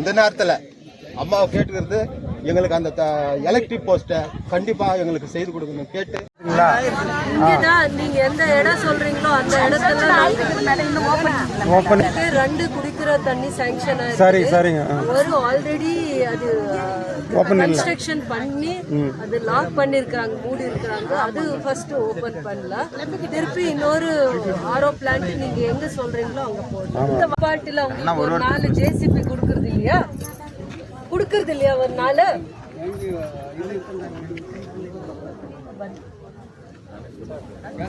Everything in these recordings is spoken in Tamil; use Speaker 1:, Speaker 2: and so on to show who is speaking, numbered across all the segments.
Speaker 1: இந்த நேரத்தில் அம்மாவை கேட்டுக்கிறது எங்களுக்கு அந்த எலக்ட்ரிக் போஸ்ட்டை கண்டிப்பாக எங்களுக்கு செய்து கொடுக்கணும் கேட்டு.
Speaker 2: நீங்க எந்த இடம் சொல்றீங்களோ அந்த இடத்துல ரெண்டு குடிக்கிற தண்ணி சாங்ஷன்
Speaker 3: சரிங்க.
Speaker 2: ஒரு ஆல்ரெடி அது கன்ஸ்ட்ரக்ஷன் பண்ணி அது லாக் பண்ணிருக்காங்க, மூடி இருக்காங்க. அது ஃபர்ஸ்ட் ஓபன் பண்ணல. திருப்பி இன்னொரு ஆர்ஓ பிளான்ட் நீங்க எங்க சொல்றீங்களோ அங்க போடுறோம். இந்த பாட்டில உங்களுக்கு ஒரு 4 ஜேசிபி கொடுக்கறது இல்லையா ஒரு நாள்?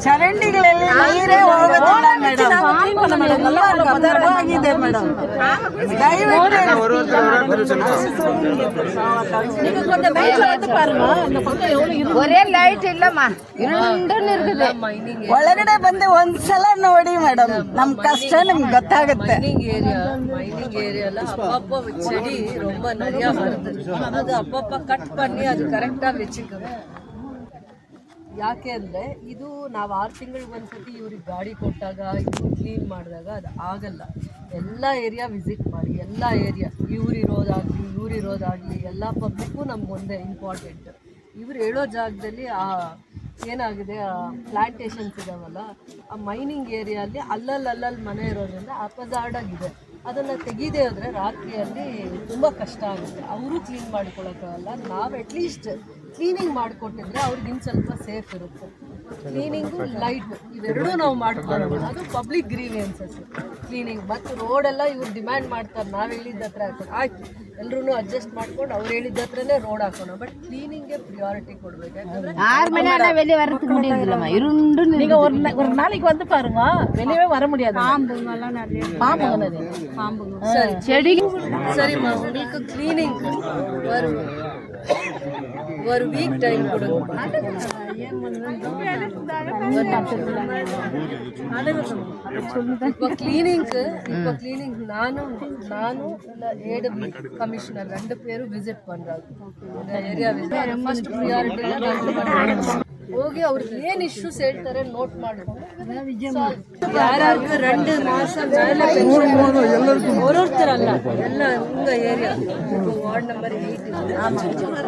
Speaker 4: ಚರಂಡಿಗಳಲ್ಲಿ ನೀರೇ ಹೋಗೋದಿಲ್ಲ ಮೇಡಮ್. ಆಗಿದೆ ಮೇಡಮ್.
Speaker 5: ஒரே லைட் இல்லம்மா, இருண்டுன்னு இருக்குது.
Speaker 4: ಒಳಗಡೆ ಬಂದು ಒಂದ್ಸಲ ನೋಡಿ ಮೇಡಮ್, ನಮ್ ಕಷ್ಟ ನಿಮ್ಗೆ ಗೊತ್ತಾಗುತ್ತೆ.
Speaker 2: மைனிங் ஏரியால அப்பப்போ செடி ரொம்ப நிறைய வருது. அது அப்பப்போ கட் பண்ணி அது கரெக்டா வச்சுக்கணும். ಯಾಕೆ ಅಂದರೆ ಇದು ನಾವು 6 ತಿಂಗಳಿಗೆ ಒಂದ್ಸತಿ ಇವ್ರಿಗೆ ಗಾಡಿ ಕೊಟ್ಟಾಗ ಇವ್ರು ಕ್ಲೀನ್ ಮಾಡಿದಾಗ ಅದು ಆಗಲ್ಲ. ಎಲ್ಲ ಏರಿಯಾ ವಿಸಿಟ್ ಮಾಡಿ, ಎಲ್ಲ ಏರಿಯಾ ಇವ್ರಿರೋದಾಗಲಿ ಎಲ್ಲ ಪಬ್ಲಿಕ್ಕು ನಮಗೊಂದೇ ಇಂಪಾರ್ಟೆಂಟ್. ಇವ್ರು ಹೇಳೋ ಜಾಗದಲ್ಲಿ ಏನಾಗಿದೆ, ಪ್ಲಾಂಟೇಶನ್ಸ್ ಇದಾವಲ್ಲ, ಆ ಮೈನಿಂಗ್ ಏರಿಯಲ್ಲಿ ಅಲ್ಲಲ್ಲಿ ಮನೆ ಇರೋದ್ರಿಂದ ಅಪಜಾರ್ಡಾಗಿದೆ. ಅದನ್ನು ತೆಗೀದೇ ಹೋದರೆ ರಾತ್ರಿಯಲ್ಲಿ ತುಂಬ ಕಷ್ಟ ಆಗುತ್ತೆ. ಅವರು ಕ್ಲೀನ್ ಮಾಡ್ಕೊಳಕ್ಕಾಗಲ್ಲ. ನಾವು ಅಟ್ಲೀಸ್ಟ್ ಕ್ಲೀನಿಂಗ್ ಮಾಡಿಕೊಟ್ಟಿದ್ರೆ ಅವ್ರಿಗಿನ್ನು ಸ್ವಲ್ಪ ಸೇಫ್ ಇರುತ್ತೆ. ಕ್ಲೀನಿಂಗು ಲೈಟ್ ಇವೆರಡೂ ನಾವು ಮಾಡ್ಕೊಳ್ಳೋಣ. ಅದು ಪಬ್ಲಿಕ್ ಗ್ರೀವಿಯನ್ಸಸ್ ಕ್ಲೀನಿಂಗ್. ಮತ್ತು ರೋಡೆಲ್ಲ ಇವ್ರು ಡಿಮ್ಯಾಂಡ್ ಮಾಡ್ತಾರೆ, ನಾವು ಹೇಳಿದ ಹತ್ರ ಹಾಕೋಣ. ಆಯ್ತು, ಎಲ್ಲರೂ ಅಡ್ಜಸ್ಟ್ ಮಾಡ್ಕೊಂಡು ಅವ್ರು ಹೇಳಿದ ಹತ್ರನೇ ರೋಡ್ ಹಾಕೋಣ. ಬಟ್ ಕ್ಲೀನಿಂಗ್ಗೆ ಪ್ರಿಯಾರಿಟಿ ಕೊಡ್ಬೇಕು. ಯಾಕಂದ್ರೆ
Speaker 5: 6 மணி நேரம் வெளியே வரதுக்கு முடியல. இருண்டு
Speaker 6: நீங்க ஒரு நாளைக்கு வந்து பாருங்க, வெளியவே வர முடியாது.
Speaker 2: செடி சரிம்மா, உங்களுக்கு கிளீனிங் ஒரு வீக் டைம் கொடுங்க. இப்போ கிளீனிங் ನಾನು AW ಕಮಿಷನರ್ 2 பேரும் ವಿಸಿಟ್ பண்றாங்க. இந்த ಏರಿಯಾ ವಿಸಿಟ್ ಫಸ್ಟ್ ಪ್ರಿಯಾರಿಟಿ ಹೋಗಿ ಅವ್ರಿಗೆ ಏನು ಇಶ್ಯೂಸ್ ಹೇಳ್ತಾರೆ ನೋಟ್ ಮಾಡ್ಕೊಂಡು ಯಾರ್ಯಾರು 2 ಮಾಸ ಮೇಲೆ ஒருத்தரಲ್ಲ ಎಲ್ಲ உங்க ஏரியா ವಾರ್ಡ್ ನಂಬರ್ 8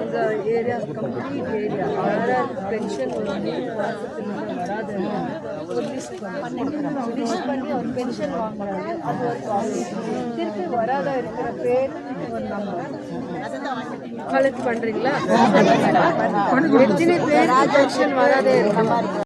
Speaker 2: உங்க ஏரியா கம்ப்ளீட் ஏரியா யாராவது பென்ஷன் வராது ஒரு லிஸ்ட் பண்ணி ஒரு பென்ஷன் வாங்குறாங்க. அது ஒரு திருப்பி வராத இருக்கிற பேர் ஒரு நம்பர் கலெக்ட் பண்றீங்களா? எத்தனை பேர் பென்ஷன் வராதே இருக்க மாதிரி